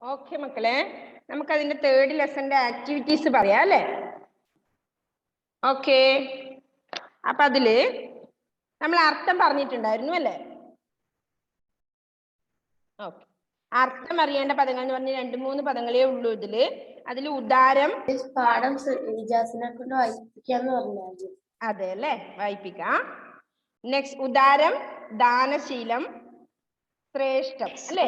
Okay മക്കളെ, നമുക്ക് അതിന്റെ തേർഡ് ലെസന്റെ ആക്ടിവിറ്റീസ് പറയാം അല്ലേ? ഓക്കെ, അപ്പൊ അതില് നമ്മൾ അർത്ഥം പറഞ്ഞിട്ടുണ്ടായിരുന്നു അല്ലേ? ഓക്കെ, അർത്ഥം അറിയേണ്ട പദങ്ങൾ എന്ന് പറഞ്ഞ 2-3 പദങ്ങളേ ഉള്ളൂ ഇതില്. അതിൽ ഉദാരം പാഠം ഇജാസിനെ കൊണ്ട് വായിപ്പിക്കാന്ന് പറഞ്ഞു. അതെ അല്ലേ, വായിപ്പിക്കാം. നെക്സ്റ്റ് ഉദാരം, ദാനശീലം, ശ്രേഷ്ഠം അല്ലേ?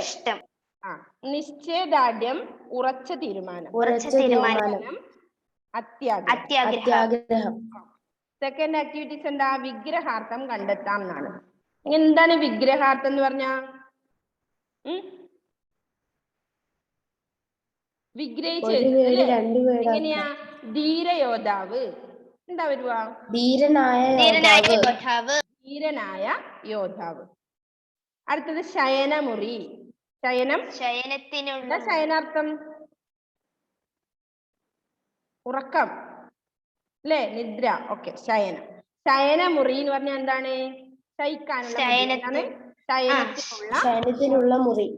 നിശ്ചയദാർഢ്യം, ഉറച്ച തീരുമാനം, അത്യാഗ്രഹം. സെക്കൻഡ് ആക്ടിവിറ്റീസ് എന്താ? വിഗ്രഹാർത്ഥം കണ്ടെത്താം എന്നാണ്. എന്താണ് വിഗ്രഹാർത്ഥം എന്ന് പറഞ്ഞ? വിഗ്രഹിച്ച് എങ്ങനെയാ? ധീരയോദ്ധാവ്. എന്താ വരുക? ധീരനായ യോദ്ധാവ്. അടുത്തത് ശയനമുറി. ശയനത്തിനുള്ള ശയനാർത്ഥം ഉറക്കം അല്ലേ? നിദ്ര. ഓക്കെ, ശയനം. ശയനമുറി എന്ന് പറഞ്ഞാൽ എന്താണ്? ശയനത്തിനുള്ള മുറി.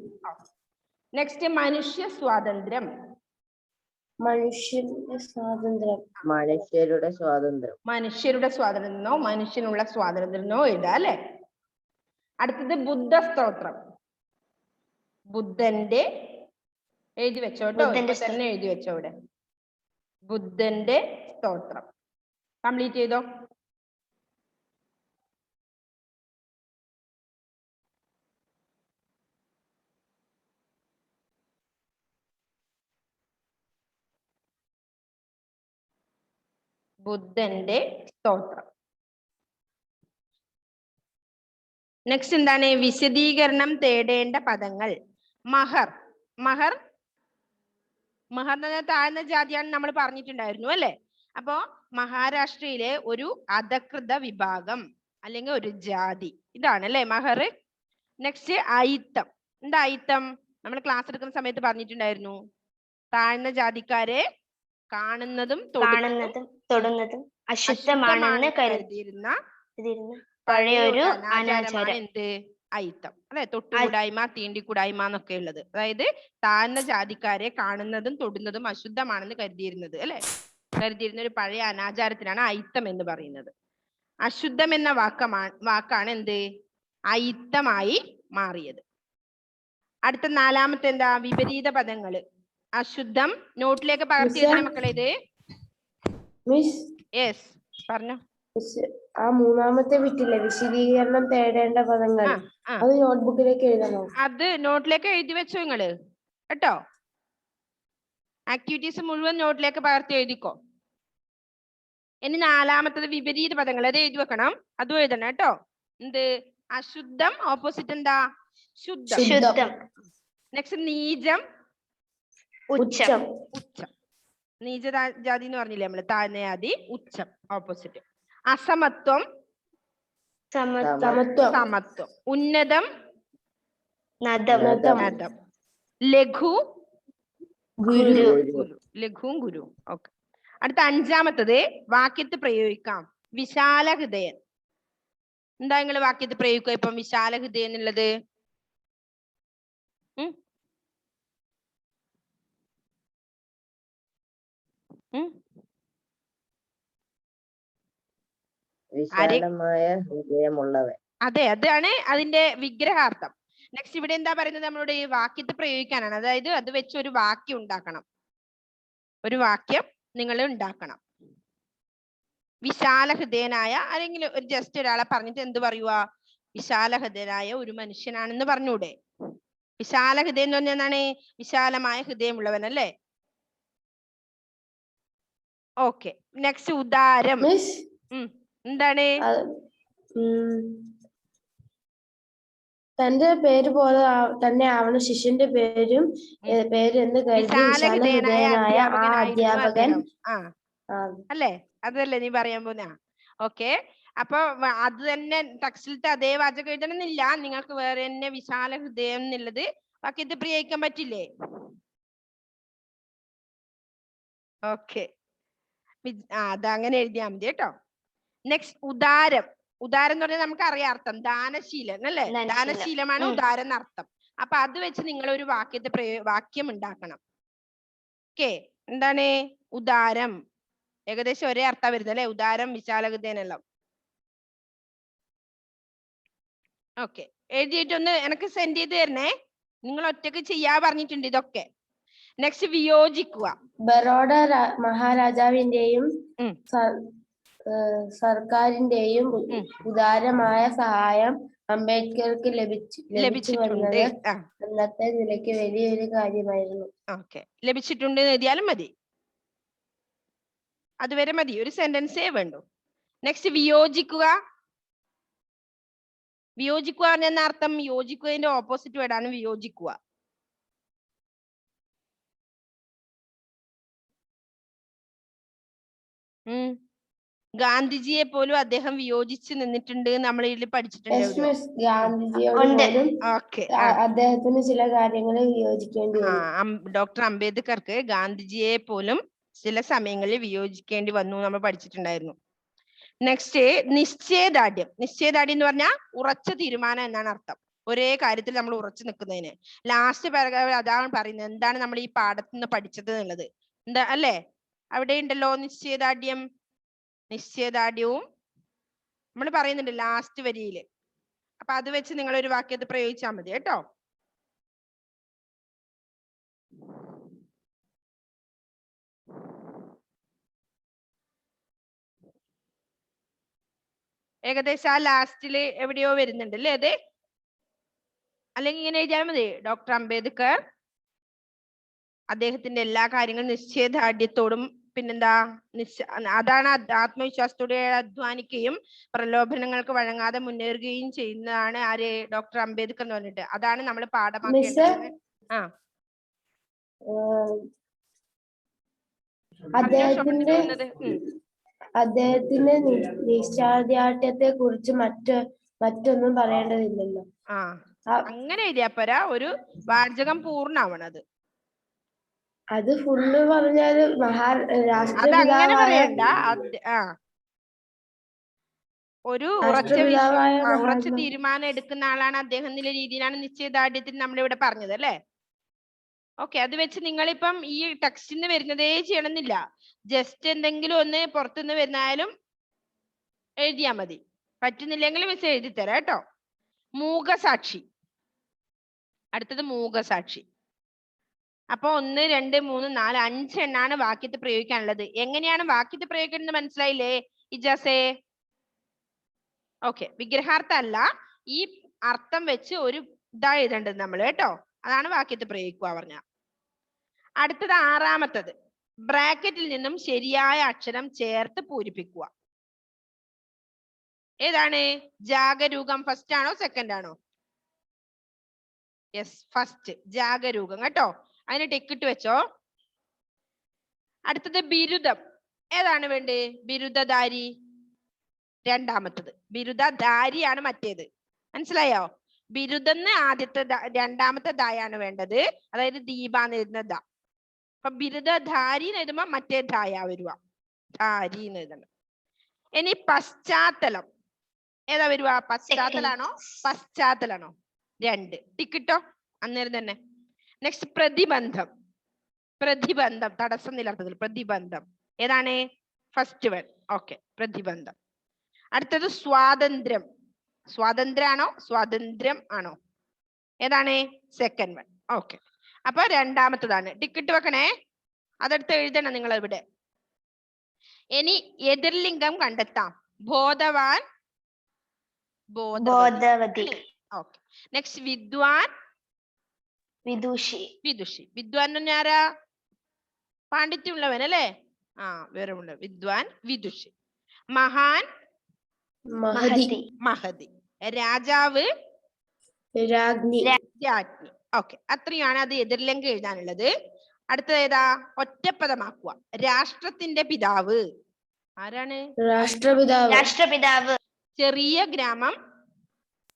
നെക്സ്റ്റ് മനുഷ്യ സ്വാതന്ത്ര്യം. മനുഷ്യരുടെ സ്വാതന്ത്ര്യത്തിനോ മനുഷ്യനുള്ള സ്വാതന്ത്ര്യമോ എഴുതാ അല്ലെ? അടുത്തത് ബുദ്ധ സ്തോത്രം. ബുദ്ധന്റെ എഴുതി വെച്ചോട്ടോ, തന്നെ എഴുതി വെച്ചോ ഇവിടെ. ബുദ്ധന്റെ സ്തോത്രം കംപ്ലീറ്റ് ചെയ്തോ. ബുദ്ധന്റെ സ്തോത്രം. നെക്സ്റ്റ് എന്താണ്? വിശദീകരണം തേടേണ്ട പദങ്ങൾ. മഹർ. മഹർ എന്ന് പറഞ്ഞാൽ താഴ്ന്ന ജാതിയാണെന്ന് നമ്മൾ പറഞ്ഞിട്ടുണ്ടായിരുന്നു അല്ലെ? അപ്പോ മഹാരാഷ്ട്രയിലെ ഒരു അധകൃത വിഭാഗം അല്ലെങ്കിൽ ഒരു ജാതി, ഇതാണ് അല്ലെ മഹർ. നെക്സ്റ്റ് അയിത്തം. എന്താ അയിത്തം? നമ്മൾ ക്ലാസ് എടുക്കുന്ന സമയത്ത് പറഞ്ഞിട്ടുണ്ടായിരുന്നു. താഴ്ന്ന ജാതിക്കാരെ കാണുന്നതും തൊടുന്നതും അശുദ്ധമാണെന്ന് കരുതിയിരുന്ന പഴയൊരു അനാചാരമാണ് എന്ത്? അയിത്തം അല്ലെ? തൊട്ടുകൂടായ്മ, തീണ്ടിക്കൂടായ്മ എന്നൊക്കെ ഉള്ളത്. അതായത് താഴ്ന്ന ജാതിക്കാരെ കാണുന്നതും തൊടുന്നതും അശുദ്ധമാണെന്ന് കരുതിയിരുന്നത് അല്ലെ? കരുതിയിരുന്ന ഒരു പഴയ അനാചാരത്തിനാണ് അയിത്തം എന്ന് പറയുന്നത്. അശുദ്ധം എന്ന വാക്കാണ് എന്ത്? അയിത്തമായി മാറിയത്. അടുത്ത നാലാമത്തെ എന്താ? വിപരീത പദങ്ങള്. അശുദ്ധം നോട്ടിലേക്ക് പകർത്തി എഴുതണേ മക്കളെ ഇത്. യെസ്, പറഞ്ഞോ. ആ മൂന്നാമത്തെ വിട്ടില്ലേ, വിശദീകരണം തേടേണ്ട പദങ്ങൾ, അത് നോട്ട്ബുക്കിലേക്ക് എഴുതണോ? അത് നോട്ടിലേക്ക് എഴുതി വെച്ചോ നിങ്ങള് കേട്ടോ. ആക്ടിവിറ്റീസ് മുഴുവൻ നോട്ടിലേക്ക് പകർത്തി എഴുതിക്കോ. ഇനി നാലാമത്തത് വിപരീത പദങ്ങൾ, അത് എഴുതി വെക്കണം, അതും എഴുതണം കേട്ടോ. എന്ത്? അശുദ്ധം ഓപ്പോസിറ്റ് എന്താ? ശുദ്ധം. നെക്സ്റ്റ് നീചം, ഉച്ചം. നീച ജാതി എന്ന് പറഞ്ഞില്ലേ നമ്മള്, താഴ്ന്ന ജാതി. ഉച്ചം ഓപ്പോസിറ്റ്. അസമത്വം, സമത്വം. ഉന്നതം, നദം. ലഘു, ലഘുവും ഗുരു. ഓക്കെ. അടുത്ത അഞ്ചാമത്തത് വാക്യത്ത് പ്രയോഗിക്കാം. വിശാല ഹൃദയൻ. എന്താ നിങ്ങൾ വാക്യത്ത് പ്രയോഗിക്കുക ഇപ്പം? വിശാല ഹൃദയം എന്നുള്ളത് വിശാലമായ ഹൃദയമുള്ളവൻ. അതെ, അതാണ് അതിന്റെ വിഗ്രഹാർത്ഥം. നെക്സ്റ്റ് ഇവിടെ എന്താ പറയുന്നത്? നമ്മളോട് ഈ വാക്യത്തെ പ്രയോഗിക്കാനാണ്. അതായത് അത് വെച്ച് ഒരു വാക്യം ഉണ്ടാക്കണം. ഒരു വാക്യം നിങ്ങൾ ഉണ്ടാക്കണം. വിശാല ഹൃദയനായ, അല്ലെങ്കിൽ ഒരു ജസ്റ്റ് ഒരാളെ പറഞ്ഞിട്ട് എന്ത് പറയുക? വിശാല ഹൃദയനായ ഒരു മനുഷ്യനാണെന്ന് പറഞ്ഞൂടെ? വിശാല ഹൃദയം എന്ന് പറഞ്ഞാൽ എന്താണ്? വിശാലമായ ഹൃദയമുള്ളവൻ അല്ലേ? ഓക്കെ. നെക്സ്റ്റ് ഉദാരം. എന്താണ്? തന്റെ പേര് പോലെ തന്നെ ആവണം ശിഷ്യന്റെ പേരും എന്ന് കരുതി വിശാലഹൃദയനായ അധ്യാപകൻ അല്ലേ? അതല്ലേ നീ പറയാൻ പോന്ന? ഓക്കെ. അപ്പൊ അത് തന്നെ ടെക്സ്റ്റിലത്തെ അതേ വാചകം എഴുതണമെന്നില്ല. നിങ്ങൾക്ക് വേറെ തന്നെ വിശാല ഹൃദയം എന്നുള്ളത് വാക്യത്തിൽ പ്രയോഗിക്കാൻ പറ്റില്ലേ? ഓക്കെ, അതങ്ങനെ എഴുതിയാൽ മതി കേട്ടോ. നെക്സ്റ്റ് ഉദാരം. ഉദാരം എന്ന് പറഞ്ഞാൽ നമുക്ക് അറിയാം അർത്ഥം. ദാനശീലൻ അല്ലേ? ദാനശീലമാണ് ഉദാരം എന്നർത്ഥം. അപ്പൊ അത് വെച്ച് നിങ്ങൾ ഒരു വാക്യം ഉണ്ടാക്കണം. ഓക്കെ, എന്താണ്? ഉദാരം. ഏകദേശം ഒരേ അർത്ഥം വരുന്നത് അല്ലെ? ഉദാരം, വിശാലഹൃദയനെല്ലാം. ഓക്കെ, എഴുതിയിട്ടൊന്ന് എനിക്ക് സെൻഡ് ചെയ്ത് തരണേ. നിങ്ങൾ ഒറ്റക്ക് ചെയ്യാ പറഞ്ഞിട്ടുണ്ട് ഇതൊക്കെ. നെക്സ്റ്റ്, വിയോജിക്കുക. ബറോഡ മഹാരാജാവിന്റെയും സർക്കാരിന്റെയും ഉദാരമായ സഹായം അംബേദ്കർക്ക് ലഭിച്ചു വന്നത് അന്നത്തെ നിലയ്ക്ക് വലിയൊരു കാര്യമായിരുന്നു. ഓക്കെ, ലഭിച്ചിട്ടുണ്ട് എഴുതിയാലും മതി, അതുവരെ മതി, ഒരു സെന്റൻസേ വേണ്ടു. നെക്സ്റ്റ്, വിയോജിക്കുക. വിയോജിക്കുക എന്ന അർത്ഥം, യോജിക്കുന്നതിന്റെ ഓപ്പോസിറ്റ് വേർഡാണ് വിയോജിക്കുക. ഗാന്ധിജിയെ പോലും അദ്ദേഹം വിയോജിച്ച് നിന്നിട്ടുണ്ട്, നമ്മൾ ഇതിൽ പഠിച്ചിട്ടുണ്ട്. അദ്ദേഹത്തിന് ചില കാര്യങ്ങളിൽ വിയോജിക്കേണ്ടി ഡോക്ടർ അംബേദ്കർക്ക് ഗാന്ധിജിയെ പോലും ചില സമയങ്ങളിൽ വിയോജിക്കേണ്ടി വന്നു, നമ്മൾ പഠിച്ചിട്ടുണ്ടായിരുന്നു. നെക്സ്റ്റ്, നിശ്ചയദാർഢ്യം. നിശ്ചയദാർഢ്യം എന്ന് പറഞ്ഞാൽ ഉറച്ച തീരുമാനം എന്നാണ് അർത്ഥം. ഒരേ കാര്യത്തിൽ നമ്മൾ ഉറച്ചു നിൽക്കുന്നതിന്. ലാസ്റ്റ് പാരഗ്രാഫിൽ അതാണ് പറയുന്നത്, എന്താണ് നമ്മൾ ഈ പാഠത്തിൽ നിന്ന് പഠിച്ചത് എന്നുള്ളത്. എന്താ അല്ലേ? അവിടെ ഉണ്ടല്ലോ നിശ്ചയദാർഢ്യം. നിശ്ചയദാർഢ്യവും നമ്മൾ പറയുന്നുണ്ട് ലാസ്റ്റ് വരിയില്. അപ്പൊ അത് വെച്ച് നിങ്ങൾ ഒരു വാക്യത്തിൽ പ്രയോഗിച്ചാൽ മതി കേട്ടോ. ഏകദേശം ആ ലാസ്റ്റില് എവിടെയോ വരുന്നുണ്ട് അല്ലേ അത്? അല്ലെങ്കിൽ ഇങ്ങനെ എഴുതിയാൽ മതി, ഡോക്ടർ അംബേദ്കർ അദ്ദേഹത്തിന്റെ എല്ലാ കാര്യങ്ങളും നിശ്ചയദാർഢ്യത്തോടും പിന്നെന്താ അതാണ് ആത്മവിശ്വാസത്തോടെ അധ്വാനിക്കുകയും പ്രലോഭനങ്ങൾക്ക് വഴങ്ങാതെ മുന്നേറുകയും ചെയ്യുന്നതാണ് ആര്? ഡോക്ടർ അംബേദ്കർ എന്ന് പറഞ്ഞിട്ട്. അതാണ് നമ്മൾ പാഠമാക്കേണ്ടത്. അദ്ദേഹത്തിന്റെ നിശ്ചയദാർഢ്യത്തെ കുറിച്ച് മറ്റൊന്നും പറയേണ്ടതില്ലല്ലോ. അങ്ങനെ എഴുതിയാ പോരാ, ഒരു വാചകം പൂർണ്ണമാവണത്. അത് ഫുള്ള് പറഞ്ഞാല് അതങ്ങനെ പറയണ്ട. ഒരു ഉറച്ച തീരുമാനം എടുക്കുന്ന ആളാണ് അദ്ദേഹം എന്നുള്ള രീതിയിലാണ് നിശ്ചയദാർഢ്യത്തിൽ നമ്മളിവിടെ പറഞ്ഞത് അല്ലേ? ഓക്കെ, അത് വെച്ച് നിങ്ങളിപ്പം ഈ ടെക്സ്റ്റിൽ നിന്ന് വരുന്നതേ ചെയ്യണമെന്നില്ല. ജസ്റ്റ് എന്തെങ്കിലും ഒന്ന് പുറത്തുനിന്ന് വരുന്നാലും എഴുതിയാ മതി. പറ്റുന്നില്ലെങ്കിൽ മിസ് എഴുതി തരാം കേട്ടോ. മൂകസാക്ഷി. അടുത്തത് മൂകസാക്ഷി. അപ്പൊ 1, 2, 3, 4, 5 എണ്ണാണ് വാക്യത്തിൽ പ്രയോഗിക്കാനുള്ളത്. എങ്ങനെയാണ് വാക്യത്തിൽ പ്രയോഗിക്കുന്നത് മനസ്സിലായില്ലേ ഇജാസേ? ഓക്കെ, വിഗ്രഹാർത്ഥം അല്ല, ഈ അർത്ഥം വെച്ച് ഒരു ഇതാ എഴുതേണ്ടത് നമ്മൾ കേട്ടോ. അതാണ് വാക്യത്തിൽ പ്രയോഗിക്കുക പറഞ്ഞ. അടുത്തത് 6-മത്തത്, ബ്രാക്കറ്റിൽ നിന്നും ശരിയായ അക്ഷരം ചേർത്ത് പൂരിപ്പിക്കുക. ഏതാണ്? ജാഗരൂകം ഫസ്റ്റ് ആണോ സെക്കൻഡ് ആണോ? യെസ്, ഫസ്റ്റ് ജാഗരൂകം കേട്ടോ. അതിന് ടിക്കറ്റ് വെച്ചോ. അടുത്തത് ബിരുദം. ഏതാണ് വേണ്ടേ? ബിരുദധാരി. 2-മത്തത് ബിരുദധാരിയാണ് മറ്റേത്. മനസ്സിലായോ? ബിരുദന്ന് ആദ്യത്തെ 2-മത്തെ ദായാണ് വേണ്ടത്. അതായത് ദീപാന്ന് എഴുതുന്ന ദ. അപ്പൊ ബിരുദധാരി എന്ന് എഴുതുമ്പോ മറ്റേ ധായ വരുക, ധാരി എന്ന് എഴുതണം. ഇനി പശ്ചാത്തലം. ഏതാ വരുക? പശ്ചാത്തലാണോ പശ്ചാത്തലാണോ? 2 ടിക്കറ്റോ അന്നേരം തന്നെ. നെക്സ്റ്റ്, പ്രതിബന്ധം. പ്രതിബന്ധം തടസ്സം നിലർത്തുന്നത്, പ്രതിബന്ധം. ഏതാണ്? First one. ഓക്കെ, പ്രതിബന്ധം. അടുത്തത് സ്വാതന്ത്ര്യം. സ്വാതന്ത്ര്യാണോ സ്വാതന്ത്ര്യം ആണോ? ഏതാണ്? Second one. ഓക്കെ, അപ്പൊ 2-മത്തതാണ്. ടിക്കറ്റ് വെക്കണേ, അതെടുത്ത് എഴുതണം നിങ്ങൾ ഇവിടെ. ഇനി എതിർലിംഗം കണ്ടെത്താം. ബോധവാൻ, ബോധവതി. ഓക്കെ, നെക്സ്റ്റ് വിദ്വാൻ, വിദുഷി. വിദുഷി. വിദ്വാൻ എന്ന് പറഞ്ഞാൽ ആരാ? പാണ്ഡിത്യമുള്ളവൻ അല്ലേ? വേറുമുള്ള വിദ്വാൻ, വിദുഷി. മഹാൻ, മഹതി. മഹതി. രാജാവ്, രാജ്ഞി. രാജ്ഞി. ഓക്കെ, അത്രയാണ് അത് എതിർലിംഗം എഴുതാനുള്ളത്. അടുത്തത് ഏതാ? ഒറ്റപ്പദമാക്കുക. രാഷ്ട്രത്തിന്റെ പിതാവ് ആരാണ്? രാഷ്ട്രപിതാവ്. ചെറിയ ഗ്രാമം,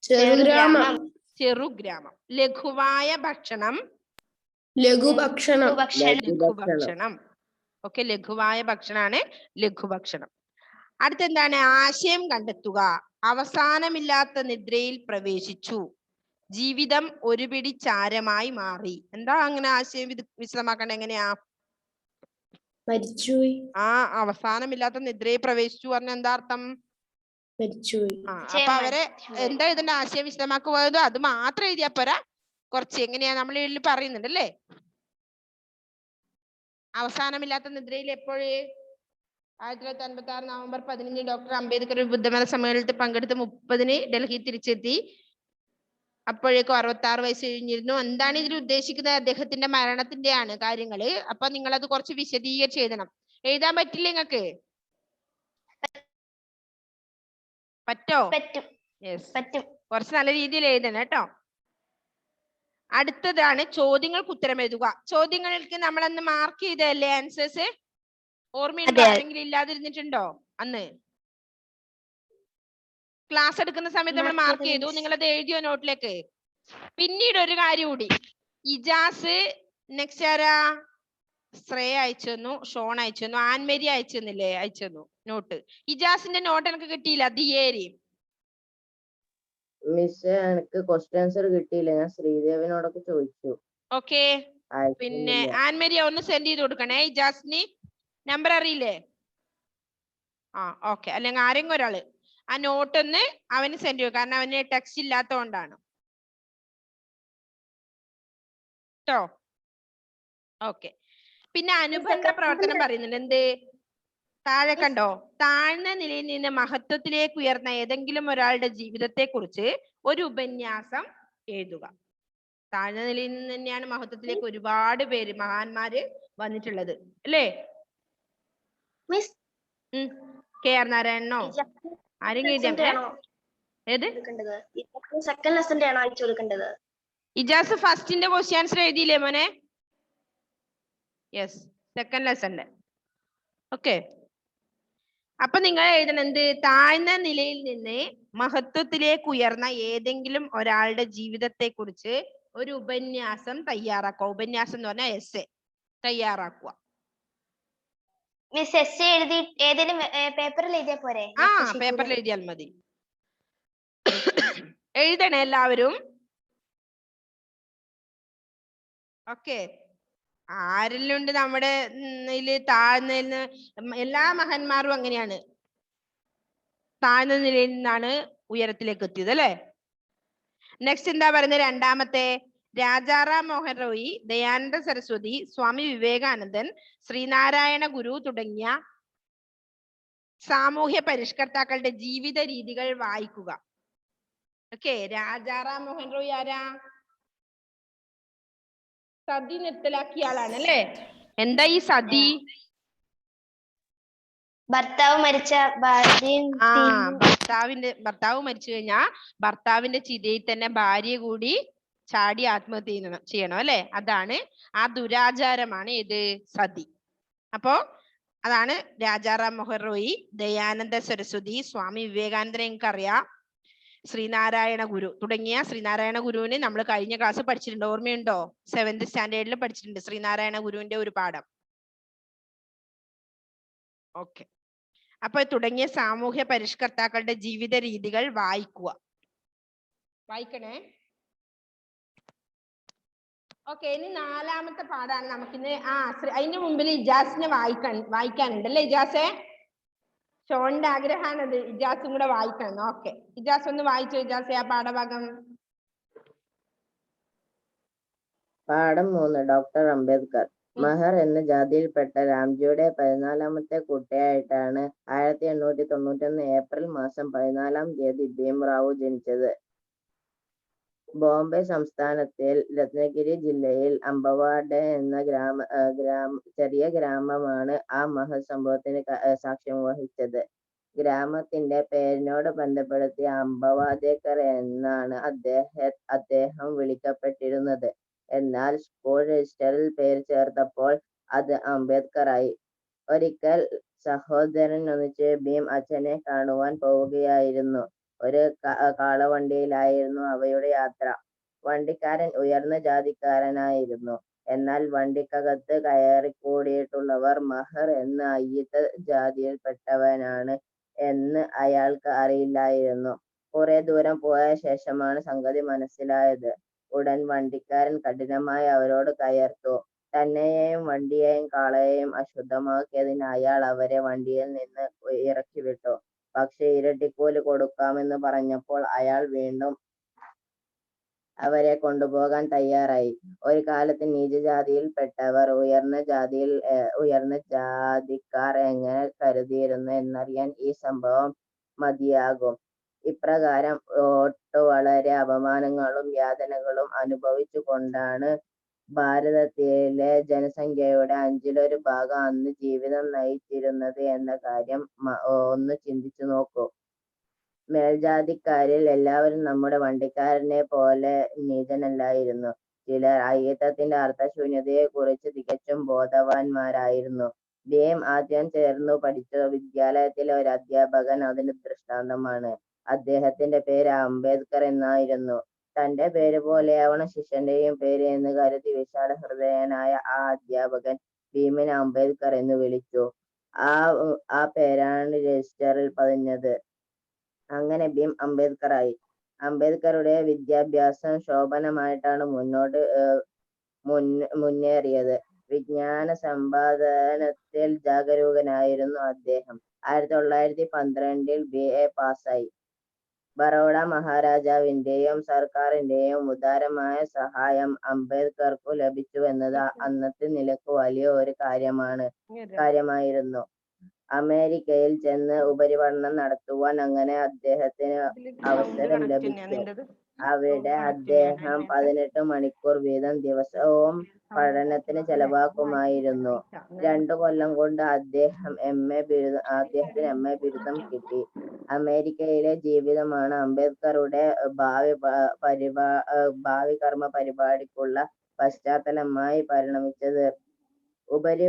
ചെറുഗ്രാമം. ചെറുഗ്രാമം. ലഘുവായ ഭക്ഷണം, ലഘുഭക്ഷണം. ലഘുഭക്ഷണം. ഓക്കെ, ലഘുവായ ഭക്ഷണാണ് ലഘുഭക്ഷണം. അടുത്തെന്താണ്? ആശയം കണ്ടെത്തുക. അവസാനമില്ലാത്ത നിദ്രയിൽ പ്രവേശിച്ചു. ജീവിതം ഒരു പിടി ചാരമായി മാറി. എന്താ അങ്ങനെ ആശയം വിശദമാക്കണ്ട എങ്ങനെയാ? മരിച്ചുപോയി. ആ, അവസാനമില്ലാത്ത നിദ്രയെ പ്രവേശിച്ചു പറഞ്ഞ എന്താ അർത്ഥം? മരിച്ചുപോയി. അപ്പൊ അവരെ എന്താ ഇതിന്റെ ആശയം വിശദമാക്കി പോയത്? അത് മാത്രം എഴുതിയാ പോരാ, കുറച്ച് എങ്ങനെയാ നമ്മൾ ഇതിൽ പറയുന്നുണ്ട് അല്ലേ? അവസാനമില്ലാത്ത നിദ്രയിൽ എപ്പോഴേ 1956 നവംബർ 15 ഡോക്ടർ അംബേദ്കർ ബുദ്ധമത സമ്മേളനത്തിൽ പങ്കെടുത്ത് 30-ന് ഡൽഹി തിരിച്ചെത്തി. അപ്പോഴേക്കും 66 വയസ്സ് കഴിഞ്ഞിരുന്നു. എന്താണ് ഇതിൽ ഉദ്ദേശിക്കുന്നത്? അദ്ദേഹത്തിന്റെ മരണത്തിന്റെ ആണ് കാര്യങ്ങള്. അപ്പൊ നിങ്ങൾ അത് കുറച്ച് വിശദീകരിച്ച് എഴുതണം. എഴുതാൻ പറ്റില്ല നിങ്ങൾക്ക്? പറ്റോ? യെസ്, കുറച്ച് നല്ല രീതിയിൽ എഴുതണം കേട്ടോ. അടുത്തതാണ് ചോദ്യങ്ങൾക്ക് ഉത്തരം എഴുതുക. ചോദ്യങ്ങൾക്ക് നമ്മൾ അന്ന് മാർക്ക് ചെയ്തല്ലേ ആൻസേഴ്സ്? ഓർമ്മയുണ്ടോ? ആരെങ്കിലും ഇല്ലാതിരുന്നിട്ടുണ്ടോ അന്ന്? ക്ലാസ് എടുക്കുന്ന സമയത്ത് നമ്മൾ മാർക്ക് ചെയ്തു. നിങ്ങൾ അത് എഴുതിയോ നോട്ടിലേക്ക്? പിന്നീട് ഒരു കാര്യം കൂടി, ഇജാസ്, നെക്സ്റ്റ് ആരാ? ശ്രേയ അയച്ചു തന്നു, ഷോൺ അയച്ചു തന്നു, ആൻമേരി അയച്ചു തന്നില്ലേ? അയച്ചു തന്നു നോട്ട്. ഇജാസിന്റെ നോട്ട് എനിക്ക് കിട്ടിയില്ല. ദിയേരി മിസ്, എനിക്ക് ക്വസ്റ്റ്യൻ ആൻസർ കിട്ടിയില്ല. ഞാൻ ശ്രീദേവിനോടൊക്കെ ചോദിച്ചു. ഓക്കെ, പിന്നെ ആൻമേരി ഒന്ന് സെൻഡ് ചെയ്ത് കൊടുക്കണേ. ഇജാസിന് നമ്പർ അറിയില്ലേ? ഓക്കെ, അല്ലെങ്കിൽ ആരെങ്കിലും ഒരാള് ആ നോട്ട് ഒന്ന് അവന് സെൻഡ് ചെയ്യും, കാരണം അവന് ടെക്സ്റ്റ് ഇല്ലാത്തതുകൊണ്ടാണ് കേട്ടോ. ഓക്കെ, പിന്നെ അനുബന്ധ പ്രവർത്തനം പറയുന്നുണ്ട്. എന്ത്? താഴെ കണ്ടോ, താഴ്ന്ന നിലയിൽ നിന്ന് മഹത്വത്തിലേക്ക് ഉയർന്ന ഏതെങ്കിലും ഒരാളുടെ ജീവിതത്തെ കുറിച്ച് ഒരു ഉപന്യാസം എഴുതുക. താഴ്ന്ന നിലയിൽ നിന്ന് തന്നെയാണ് മഹത്വത്തിലേക്ക് ഒരുപാട് പേര് മഹാന്മാര് വന്നിട്ടുള്ളത് അല്ലേ? കെ ആർ നാരായണനോ ആരെങ്കിലും? ഏത് സെക്കൻഡ് ലെസന്റെ ആണോ അയച്ചു കൊടുക്കേണ്ടത്? ഇജാസ് ഫസ്റ്റിന്റെ ക്വസ്റ്റ്യൻ ആൻസർ എഴുതിയില്ലേ മോനെ? Yes, second ലെസന്റെ. ഓക്കെ, അപ്പൊ നിങ്ങൾ എഴുതണം എന്ത്? താഴ്ന്ന നിലയിൽ നിന്ന് മഹത്വത്തിലേക്ക് ഉയർന്ന ഏതെങ്കിലും ഒരാളുടെ ജീവിതത്തെ കുറിച്ച് ഒരു ഉപന്യാസം തയ്യാറാക്കുക. ഉപന്യാസം എന്ന് പറഞ്ഞാൽ എസ്സേ തയ്യാറാക്കുക. മിസ് എസ്സേ എഴുതി ഏതെങ്കിലും പേപ്പറിൽ എഴുതിയാ പോരെ? പേപ്പറിൽ എഴുതിയാൽ മതി. എഴുതണേ എല്ലാവരും. ഓക്കെ, ആരെല്ലാം ഉണ്ട് നമ്മുടെ ഇതില് താഴ്ന്ന? എല്ലാ മഹാന്മാരും അങ്ങനെയാണ്, താഴ്ന്ന നിലയിൽ നിന്നാണ് ഉയരത്തിലേക്ക് എത്തിയത് അല്ലെ? നെക്സ്റ്റ് എന്താ പറയുന്നത്? രണ്ടാമത്തെ, രാജാറാം മോഹൻ റോയി, ദയാനന്ദ സരസ്വതി, സ്വാമി വിവേകാനന്ദൻ, ശ്രീനാരായണ ഗുരു തുടങ്ങിയ സാമൂഹ്യ പരിഷ്കർത്താക്കളുടെ ജീവിത രീതികൾ വായിക്കുക. ഓക്കെ, രാജാറാം മോഹൻ റോയി ആരാ? സതി നിർത്തലാക്കിയ ആളാണ് അല്ലേ? എന്താ ഈ സതി? ഭർത്താവ് മരിച്ച ഭർത്താവ് മരിച്ചു കഴിഞ്ഞാ ഭർത്താവിന്റെ ചിതയിൽ തന്നെ ഭാര്യ കൂടി ചാടി ആത്മഹത്യ ചെയ്യണം അല്ലെ? അതാണ് ആ ദുരാചാരമാണ് ഇത് സതി. അപ്പോ അതാണ് രാജാറാം മോഹൻ റോയി, ദയാനന്ദ സരസ്വതി, സ്വാമി വിവേകാനന്ദനെ എനിക്കറിയാം, ശ്രീനാരായണ ഗുരു തുടങ്ങിയ. ശ്രീനാരായണ ഗുരുവിന് നമ്മൾ കഴിഞ്ഞ ക്ലാസ് പഠിച്ചിട്ടുണ്ട്, ഓർമ്മയുണ്ടോ? 7th സ്റ്റാൻഡേർഡിൽ പഠിച്ചിട്ടുണ്ട് ശ്രീനാരായണ ഗുരുവിന്റെ ഒരു പാഠം. ഓക്കെ, അപ്പൊ തുടങ്ങിയ സാമൂഹ്യ പരിഷ്കർത്താക്കളുടെ ജീവിത രീതികൾ വായിക്കുക. വായിക്കണേ. ഓക്കെ, ഇനി 4ാമത്തെ പാഠാണ് നമുക്കിന്ന്. അതിന് മുമ്പിൽ ഇജാസിനെ വായിക്കാനുണ്ട് അല്ലേ? ഇജാസെ, ഷോണിന്റെ ആഗ്രഹമാണ് അത്, ഇജാസും കൂടെ വായിക്കണം. ഓക്കെ, ഇജാസ് ഒന്ന് വായിച്ചോ ഇജാസെ ആ പാഠഭാഗം. പാഠം 3. ഡോക്ടർ അംബേദ്കർ. മഹർ എന്ന ജാതിയിൽപ്പെട്ട രാംജിയുടെ 14ാമത്തെ കുട്ടിയായിട്ടാണ് 1891 ഏപ്രിൽ മാസം 14-ാം തീയതി ഭീംറാവു ജനിച്ചത്. ബോംബെ സംസ്ഥാനത്തിൽ രത്നഗിരി ജില്ലയിൽ അമ്പവാഡ് എന്ന ചെറിയ ഗ്രാമമാണ് ആ മഹത്സംഭവത്തിന് സാക്ഷ്യം വഹിച്ചത്. ഗ്രാമത്തിന്റെ പേരിനോട് ബന്ധപ്പെടുത്തി അമ്പവാദേക്കർ എന്നാണ് അദ്ദേഹം വിളിക്കപ്പെട്ടിരുന്നത്. എന്നാൽ സ്കൂൾ രജിസ്റ്ററിൽ പേര് ചേർത്തപ്പോൾ അത് അംബേദ്കർ ആയി. ഒരിക്കൽ സഹോദരൻ ഒന്നിച്ച് ഭീം അച്ഛനെ കാണുവാൻ പോവുകയായിരുന്നു. ഒരു കാളവണ്ടിയിലായിരുന്നു അവയുടെ യാത്ര. വണ്ടിക്കാരൻ ഉയർന്ന ജാതിക്കാരനായിരുന്നു. എന്നാൽ വണ്ടിക്കകത്ത് കയറിക്കൂടിയിട്ടുള്ളവർ മഹർ എന്ന അയ്യത്ത ജാതിയിൽപ്പെട്ടവനാണ് എന്ന് അയാൾക്ക് അറിയില്ലായിരുന്നു. കുറെ ദൂരം പോയ ശേഷമാണ് സംഗതി മനസ്സിലായത്. ഉടൻ വണ്ടിക്കാരൻ കഠിനമായി അവരോട് കയർത്തു. തന്നെയെയും വണ്ടിയെയും കാളയെയും അശുദ്ധമാക്കിയതിന് അയാൾ അവരെ വണ്ടിയിൽ നിന്ന് ഇറക്കി വിട്ടു. പക്ഷേ ഇരട്ടിക്കൂലി കൊടുക്കാമെന്ന് പറഞ്ഞപ്പോൾ അയാൾ വീണ്ടും അവരെ കൊണ്ടുപോകാൻ തയ്യാറായി. ഒരു കാലത്ത് നീചജാതിയിൽപ്പെട്ടവർ ഉയർന്ന ജാതിക്കാർ എങ്ങനെ കരുതിയിരുന്നു എന്നറിയാൻ ഈ സംഭവം മതിയാകും. ഇപ്രകാരം വളരെ അപമാനങ്ങളും യാതനകളും അനുഭവിച്ചു കൊണ്ടാണ് ഭാരതത്തിലെ ജനസംഖ്യയുടെ 1/5 ഭാഗം അന്ന് ജീവിതം നയിച്ചിരുന്നത് എന്ന കാര്യം ഒന്ന് ചിന്തിച്ചു നോക്കൂ. മേൽജാതിക്കാരിൽ എല്ലാവരും നമ്മുടെ വണ്ടിക്കാരനെ പോലെ നീചനല്ലായിരുന്നു. ചിലർ അയിത്തത്തിന്റെ അർത്ഥശൂന്യതയെക്കുറിച്ച് തികച്ചും ബോധവാന്മാരായിരുന്നു. ഭീം ആദ്യം ചേർന്നു പഠിച്ച വിദ്യാലയത്തിലെ ഒരു അധ്യാപകൻ അതിന് ദൃഷ്ടാന്തമാണ്. അദ്ദേഹത്തിന്റെ പേര് അംബേദ്കർ എന്നായിരുന്നു. തന്റെ പേര് പോലെയാവണം ശിഷ്യന്റെയും പേര് എന്ന് കരുതി വിശാല ഹൃദയനായ ആ അധ്യാപകൻ ഭീമിനെ അംബേദ്കർ എന്ന് വിളിച്ചു. ആ പേരാണ് രജിസ്റ്ററിൽ പതിഞ്ഞത്. അങ്ങനെ ഭീം അംബേദ്കറായി. അംബേദ്കറുടെ വിദ്യാഭ്യാസം ശോഭനമായിട്ടാണ് മുന്നേറിയത്. വിജ്ഞാന സമ്പാദനത്തിൽ ജാഗരൂകനായിരുന്നു അദ്ദേഹം. 1912 BA പാസ്സായി. ബറോഡ മഹാരാജാവിന്റെയും സർക്കാരിന്റെയും ഉദാരമായ സഹായം അംബേദ്കർക്കു ലഭിച്ചു എന്നത് അന്നത്തെ നിലക്ക് വലിയ ഒരു കാര്യമായിരുന്നു. അമേരിക്കയിൽ ചെന്ന് ഉപരിപഠനം നടത്തുവാൻ അങ്ങനെ അദ്ദേഹത്തിന് അവസരം ലഭിച്ചു. അവിടെ അദ്ദേഹം 18 മണിക്കൂർ വീതം ദിവസവും പഠനത്തിന് ചെലവാക്കുമായിരുന്നു. 2 കൊല്ലം കൊണ്ട് അദ്ദേഹത്തിന് MA ബിരുദം കിട്ടി. അമേരിക്കയിലെ ജീവിതമാണ് അംബേദ്കറുടെ ഭാവി കർമ്മ പരിപാടിക്കുള്ള പശ്ചാത്തലമായി പരിണമിച്ചത്. ഉപരി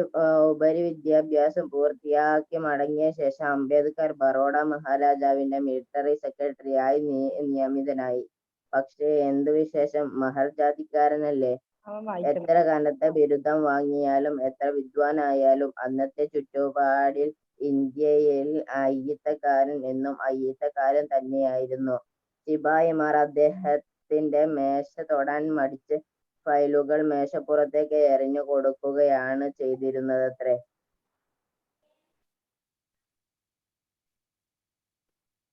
വിദ്യാഭ്യാസം പൂർത്തിയാക്കി മടങ്ങിയ ശേഷം അംബേദ്കർ ബറോഡ മഹാരാജാവിന്റെ മിലിട്ടറി സെക്രട്ടറിയായി നിയമിതനായി. പക്ഷേ എന്തു വിശേഷം, മഹർ ജാതിക്കാരനല്ലേ. എത്ര കനത്ത ബിരുദം വാങ്ങിയാലും എത്ര വിദ്വാനായാലും അന്നത്തെ ചുറ്റുപാടിൽ ഇന്ത്യയിൽ അയിത്തക്കാരൻ എന്നും അയിത്തക്കാരൻ തന്നെയായിരുന്നു. സിപായിമാർ അദ്ദേഹത്തിന്റെ മേശ തൊടാൻ മടിച്ച് ഫയലുകൾ മേശപ്പുറത്തേക്ക് എറിഞ്ഞു കൊടുക്കുകയാണ് ചെയ്തിരുന്നതത്രേ.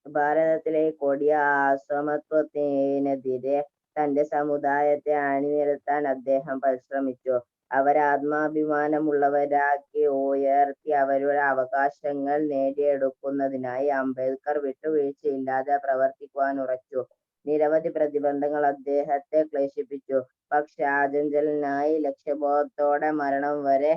ഭാരതത്തിലെ കൊടിയ അസമത്വത്തിനെതിരെ തന്റെ സമുദായത്തെ അണിനിരത്താൻ അദ്ദേഹം പരിശ്രമിച്ചു. അവരെ ആത്മാഭിമാനമുള്ളവരാക്കി ഉയർത്തി അവരുടെ അവകാശങ്ങൾ നേടിയെടുക്കുന്നതിനായി അംബേദ്കർ വിട്ടുവീഴ്ചയില്ലാതെ പ്രവർത്തിക്കുവാൻ ഉറച്ചു. നിരവധി പ്രതിബന്ധങ്ങൾ അദ്ദേഹത്തെ ക്ലേശിപ്പിച്ചു. പക്ഷെ അചഞ്ചലനായി ലക്ഷ്യബോധത്തോടെ മരണം വരെ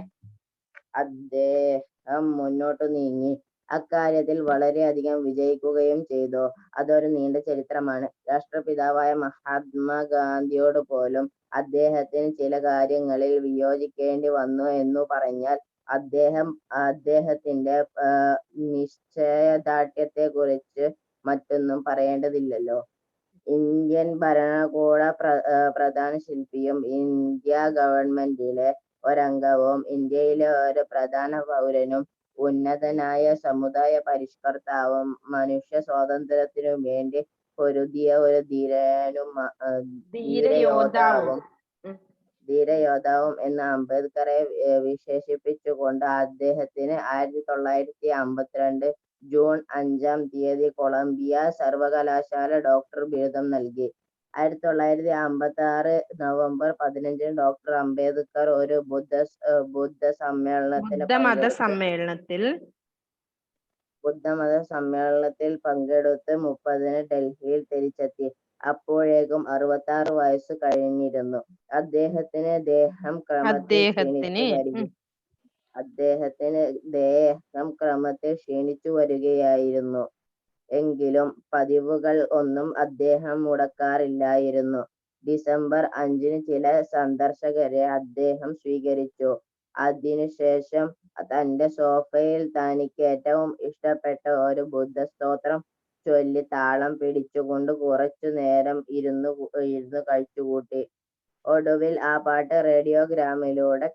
അദ്ദേഹം മുന്നോട്ടു നീങ്ങി. അക്കാര്യത്തിൽ വളരെയധികം വിജയിക്കുകയും ചെയ്തു. അതൊരു നീണ്ട ചരിത്രമാണ്. രാഷ്ട്രപിതാവായ മഹാത്മാഗാന്ധിയോട് പോലും അദ്ദേഹത്തിന് ചില കാര്യങ്ങളിൽ വിയോജിക്കേണ്ടി വന്നു എന്നു പറഞ്ഞാൽ അദ്ദേഹത്തിന്റെ നിശ്ചയദാർഢ്യത്തെക്കുറിച്ച് മറ്റൊന്നും പറയേണ്ടതില്ലല്ലോ. ഇന്ത്യൻ ഭരണകൂട പ്രധാന ശില്പിയും ഇന്ത്യ ഗവൺമെന്റിലെ ഒരംഗവും ഇന്ത്യയിലെ ഒരു പ്രധാന പൗരനും ഉന്നതനായ സമുദായ പരിഷ്കർത്താവും മനുഷ്യ സ്വാതന്ത്ര്യത്തിനു വേണ്ടി പൊരുതിയ ഒരു ധീരയോദ്ധാവും എന്ന് അംബേദ്കറെ വിശേഷിപ്പിച്ചുകൊണ്ട് അദ്ദേഹത്തിന് 1952 ജൂൺ 5-ാം തീയതി കൊളംബിയ സർവകലാശാല ഡോക്ടർ ബിരുദം നൽകി. 1956 നവംബർ 15 ഡോക്ടർ അംബേദ്കർ ഒരു ബുദ്ധമത സമ്മേളനത്തിൽ പങ്കെടുത്ത് 30-ന് ഡൽഹിയിൽ തിരിച്ചെത്തി. അപ്പോഴേക്കും 66 വയസ്സ് കഴിഞ്ഞിരുന്നു. അദ്ദേഹത്തിന് ദേഹം ക്രമത്തിൽ ക്ഷീണിച്ചു വരികയായിരുന്നു. എങ്കിലും പതിവുകൾ ഒന്നും അദ്ദേഹം മുടക്കാറില്ലായിരുന്നു. ഡിസംബർ 5-ന് ചില സന്ദർശകരെ അദ്ദേഹം സ്വീകരിച്ചു. അതിനുശേഷം തന്റെ സോഫയിൽ തനിക്ക് ഏറ്റവും ഇഷ്ടപ്പെട്ട ഒരു ബുദ്ധസ്തോത്രം ചൊല്ലി താളം പിടിച്ചുകൊണ്ട് കുറച്ചു നേരം ഇരുന്ന് കഴിച്ചുകൂട്ടി. ഒടുവിൽ ആ പാട്ട് റേഡിയോഗ്രാമിലൂടെ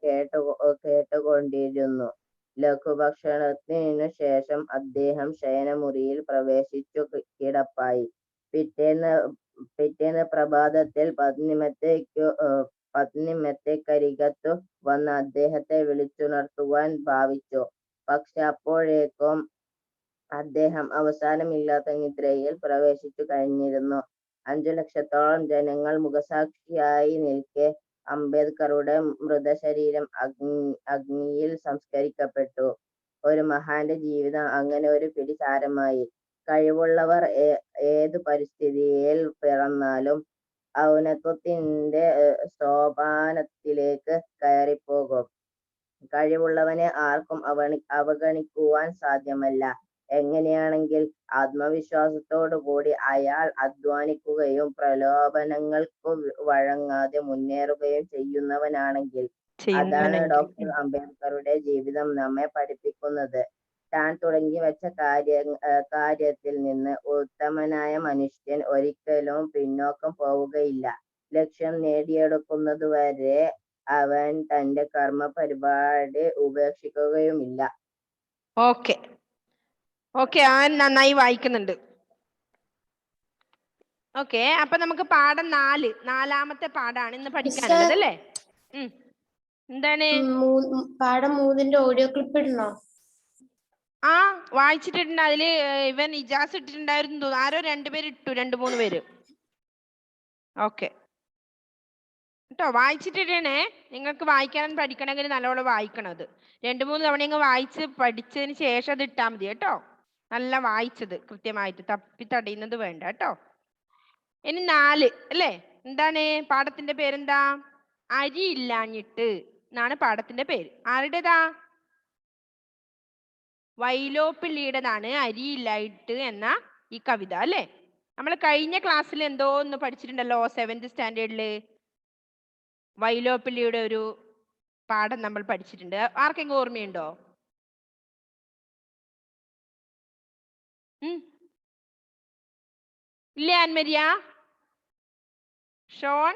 കേട്ടുകൊണ്ടിരുന്നു. ലഘുഭക്ഷണത്തിനു ശേഷം അദ്ദേഹം ശയനമുറിയിൽ പ്രവേശിച്ചു കിടപ്പായി. പിറ്റേന്ന് പ്രഭാതത്തിൽ പത്നി മെത്തക്കരികത്തു വന്ന് അദ്ദേഹത്തെ വിളിച്ചുണർത്തുവാൻ ഭാവിച്ചു. പക്ഷെ അപ്പോഴേക്കും അദ്ദേഹം അവസാനമില്ലാത്ത നിദ്രയിൽ പ്രവേശിച്ചു കഴിഞ്ഞിരുന്നു. 5 ലക്ഷത്തോളം ജനങ്ങൾ മുഖസാക്ഷിയായി നിൽക്കെ അംബേദ്കറുടെ മൃതശരീരം അഗ്നിയിൽ സംസ്കരിക്കപ്പെട്ടു. ഒരു മഹാന്റെ ജീവിതം അങ്ങനെ ഒരു പിടി സാരമായി. കഴിവുള്ളവർ ഏതു പരിസ്ഥിതിയിൽ പിറന്നാലും ഔന്നത്യത്തിന്റെ സോപാനത്തിലേക്ക് കയറിപ്പോകും. കഴിവുള്ളവനെ ആർക്കും അവഗണിക്കുവാൻ സാധ്യമല്ല. എങ്ങനെയാണെങ്കിൽ ആത്മവിശ്വാസത്തോടുകൂടി അയാൾ അധ്വാനിക്കുകയും പ്രലോഭനങ്ങൾക്കു വഴങ്ങാതെ മുന്നേറുകയും ചെയ്യുന്നവനാണെങ്കിൽ. അതാണ് ഡോക്ടർ അംബേദ്കറുടെ ജീവിതം നമ്മെ പഠിപ്പിക്കുന്നത്. താൻ തുടങ്ങിവെച്ച കാര്യത്തിൽ നിന്ന് ഉത്തമനായ മനുഷ്യൻ ഒരിക്കലും പിന്നോക്കം പോവുകയില്ല. ലക്ഷ്യം നേടിയെടുക്കുന്നതുവരെ അവൻ തന്റെ കർമ്മ പരിപാടി ഉപേക്ഷിക്കുകയുമില്ല. ഓക്കെ ഓക്കെ, അവൻ നന്നായി വായിക്കുന്നുണ്ട്. ഓക്കെ, അപ്പൊ നമുക്ക് പാഠം 4, നാലാമത്തെ പാഠാണ് ഇന്ന് പഠിക്കാനുള്ളത് അല്ലേ? എന്താണ് പാഠം 3 ഓഡിയോ ക്ലിപ്പ് ഇടണോ? ആ, വായിച്ചിട്ടുണ്ട്. അതില് ഇവൻ ഇജാസ് ഇട്ടിട്ടുണ്ടായിരുന്നു തോന്നുന്നു. ആരോ 2 പേര് ഇട്ടു, 2-3 പേര്. ഓക്കെ കേട്ടോ, വായിച്ചിട്ടിടണേ. നിങ്ങൾക്ക് വായിക്കാനും പഠിക്കണമെങ്കിൽ നല്ലോണം വായിക്കണത്. 2-3 തവണ വായിച്ച് പഠിച്ചതിന് ശേഷം അത് ഇട്ടാൽ മതി കേട്ടോ. നല്ല വായിച്ചത് കൃത്യമായിട്ട്, തപ്പിത്തടയുന്നത് വേണ്ട കേട്ടോ. ഇനി 4 അല്ലേ? എന്താണ് പാഠത്തിന്റെ പേരെന്താ? അരി ഇല്ലാഞ്ഞിട്ട് എന്നാണ് പാഠത്തിന്റെ പേര്. ആരുടേതാ? വൈലോപ്പിള്ളിയുടേതാണ് അരിയില്ലായിട്ട് എന്ന ഈ കവിത അല്ലേ? നമ്മൾ കഴിഞ്ഞ ക്ലാസ്സിൽ എന്തോ ഒന്ന് പഠിച്ചിട്ടുണ്ടല്ലോ, 7th സ്റ്റാൻഡേർഡില് വൈലോപ്പിള്ളിയുടെ ഒരു പാഠം നമ്മൾ പഠിച്ചിട്ടുണ്ട്. ആർക്കെങ്കിലും ഓർമ്മയുണ്ടോ? ഇല്ലേ ആൻമരിയ, ഷോൺ?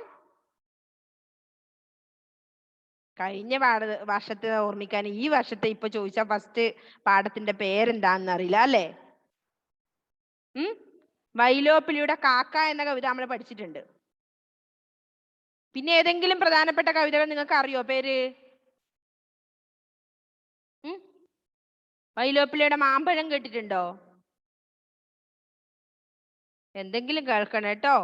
കഴിഞ്ഞ വർഷത്തെ ഓർമ്മിക്കാൻ ഈ വർഷത്തെ ഇപ്പൊ ചോദിച്ചാ ഫസ്റ്റ് പാഠത്തിന്റെ പേരെന്താന്ന് അറിയില്ല അല്ലേ? വൈലോപ്പിള്ളിയുടെ കാക്ക എന്ന കവിത നമ്മൾ പഠിച്ചിട്ടുണ്ട്. പിന്നെ ഏതെങ്കിലും പ്രധാനപ്പെട്ട കവിതകൾ നിങ്ങൾക്ക് അറിയോ പേര്? വൈലോപ്പിള്ളിയുടെ മാമ്പഴം കേട്ടിട്ടുണ്ടോ? എന്തെങ്കിലും കേൾക്കണം കേട്ടോ.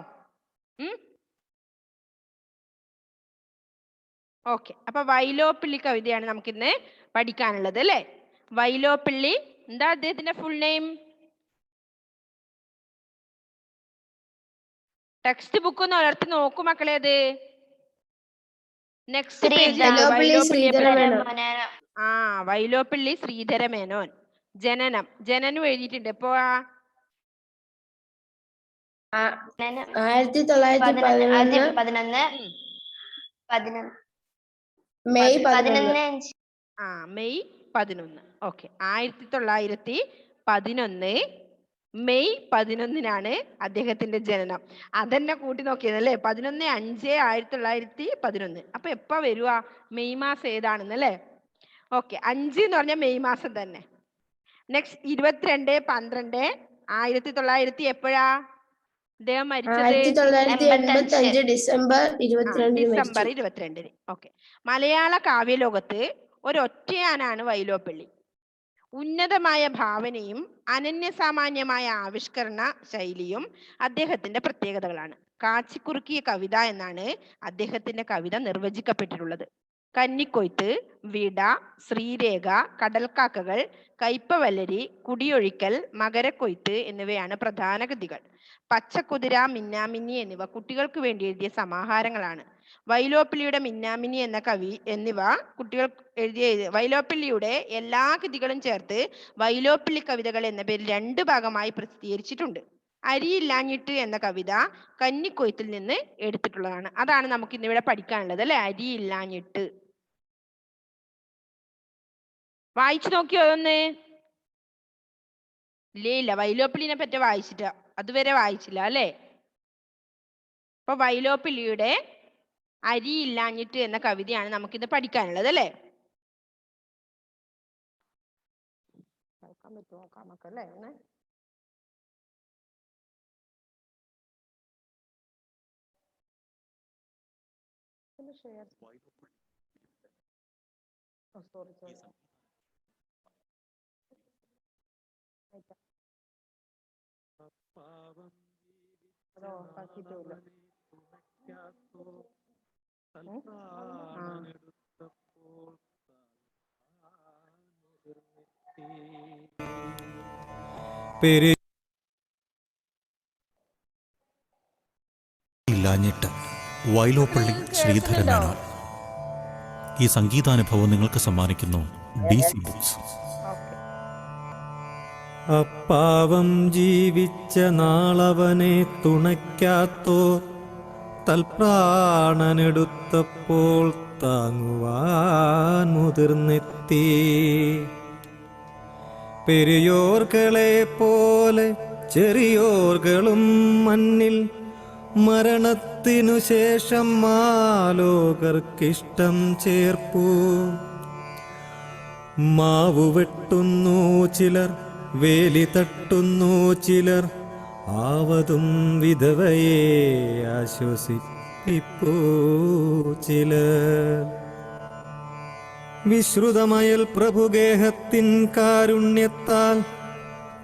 ഓക്കെ, അപ്പൊ വൈലോപ്പിള്ളി കവിതയാണ് നമുക്കിന്ന് പഠിക്കാനുള്ളത് അല്ലേ? വൈലോപ്പിള്ളി എന്താ അദ്ദേഹത്തിന്റെ ഫുൾ നെയിം? ടെക്സ്റ്റ് ബുക്ക് ഒന്ന് ഉയർത്തി നോക്കൂ മക്കളെ. അത് നെക്സ്റ്റ് പേജ്. വൈലോപ്പിള്ളി ശ്രീധര മേനോൻ. ജനനം എഴുതിയിട്ടുണ്ട്. എപ്പോ? 1911 മെയ് 11. ഓക്കെ, 1911 മെയ് 11 അദ്ദേഹത്തിന്റെ ജനനം. അതെന്നെ കൂട്ടി നോക്കിയതല്ലേ? 11/5/1911. അപ്പൊ എപ്പ വരുവാ? മെയ് മാസം ഏതാണെന്നല്ലേ? ഓക്കെ, 5 എന്ന് പറഞ്ഞാൽ മെയ് മാസം തന്നെ. നെക്സ്റ്റ് 22/12/1900 എപ്പോഴാ അദ്ദേഹം മരിച്ചത്? 1985 ഡിസംബർ 22. ഓക്കെ, മലയാള കാവ്യലോകത്ത് ഒരൊറ്റയാനാണ് വൈലോപ്പിള്ളി. ഉന്നതമായ ഭാവനയും അനന്യസാമാന്യമായ ആവിഷ്കരണ ശൈലിയും അദ്ദേഹത്തിന്റെ പ്രത്യേകതകളാണ്. കാച്ചിക്കുറുക്കിയ കവിത എന്നാണ് അദ്ദേഹത്തിന്റെ കവിത നിർവചിക്കപ്പെട്ടിട്ടുള്ളത്. കന്നിക്കൊയ്ത്ത്, വിട, ശ്രീരേഖ, കടൽക്കാക്കകൾ, കയ്പവല്ലരി, കുടിയൊഴിക്കൽ, മകരക്കൊയ്ത്ത് എന്നിവയാണ് പ്രധാന കൃതികൾ. പച്ചക്കുതിര, മിന്നാമിന്നി എന്നിവ കുട്ടികൾക്ക് വേണ്ടി എഴുതിയ സമാഹാരങ്ങളാണ്. വൈലോപ്പിള്ളിയുടെ മിന്നാമിന്നി എന്ന കവി എന്നിവ കുട്ടികൾ വൈലോപ്പിള്ളിയുടെ എല്ലാ കൃതികളും ചേർത്ത് വൈലോപ്പിള്ളി കവിതകൾ എന്ന പേരിൽ 2 ഭാഗമായി പ്രസിദ്ധീകരിച്ചിട്ടുണ്ട്. അരിയില്ലാഞ്ഞിട്ട് എന്ന കവിത കന്നിക്കൊയ്ത്തിൽ നിന്ന് എടുത്തിട്ടുള്ളതാണ്. അതാണ് നമുക്ക് ഇന്നിവിടെ പഠിക്കാനുള്ളത് അല്ലെ? അരിയില്ലാഞ്ഞിട്ട്. വായിച്ചു നോക്കിയോ ഒന്ന്? ഇല്ല, വൈലോപ്പിള്ളിനെ പറ്റി വായിച്ചിട്ട് അതുവരെ വായിച്ചില്ല അല്ലേ? അപ്പൊ വൈലോപ്പിള്ളിയുടെ അരിയില്ലാഞ്ഞിട്ട് എന്ന കവിതയാണ് നമുക്കിന്ന് പഠിക്കാനുള്ളത് അല്ലേ? നോക്കാം മക്കളല്ലേ? ഇല്ലാഞ്ഞിട്ട് വൈലോപ്പള്ളി ശ്രീധരൻ മേനോൻ. ഈ സംഗീതാനുഭവം നിങ്ങൾക്ക് സമ്മാനിക്കുന്നു DC ബുക്സ്. അപ്പാവം ജീവിച്ച നാളവനെ തുണയ്ക്കാത്തോർ തൽപ്രാണനെടുത്തപ്പോൾ താങ്ങുവാൻ മുതിർന്നെത്തി. പെരിയോർകളെ പോലെ ചെറിയോർകളും മണ്ണിൽ മരണത്തിനു ശേഷം മാലോകർക്കിഷ്ടം ചേർപ്പു. മാവു വെട്ടുന്നു ചിലർ, വേലി തട്ടുന്നു ചിലർ, ആവതും വിധവയെ ആശ്വസിപ്പിപ്പൂ ചിലർ. വിശ്രുതമയൽ പ്രഭുഗേഹത്തിൻ കാരുണ്യത്താൽ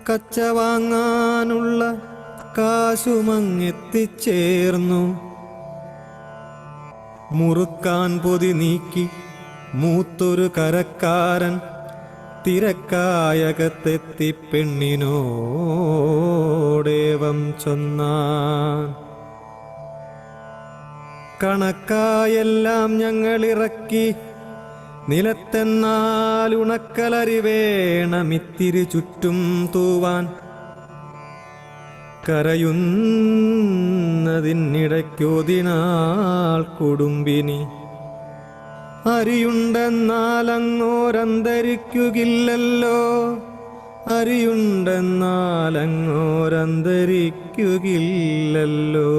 കച്ച വാങ്ങാനുള്ള കാശുമങ്ങെത്തിച്ചേർന്നു. മുറുക്കാൻ പൊതി നീക്കി മൂത്തൊരു കരക്കാരൻ തിരക്കായകത്തെത്തി പെണ്ണിനോടേവം ചൊന്നാൻ. കണക്കായെല്ലാം ഞങ്ങളിറക്കി നിലത്തെന്നാൽ ഉണക്കലരി വേണമിത്തിരി ചുറ്റും തൂവാൻ. കരയുന്നതിനിടയ്ക്കൊതിനാൾ കുടുംബിനി. അരിയുണ്ടെന്നാലങ്ങോരന്തരിക്കുകില്ലല്ലോ, അരിയുണ്ടെന്നാലങ്ങോരന്തരിക്കുകില്ലല്ലോ.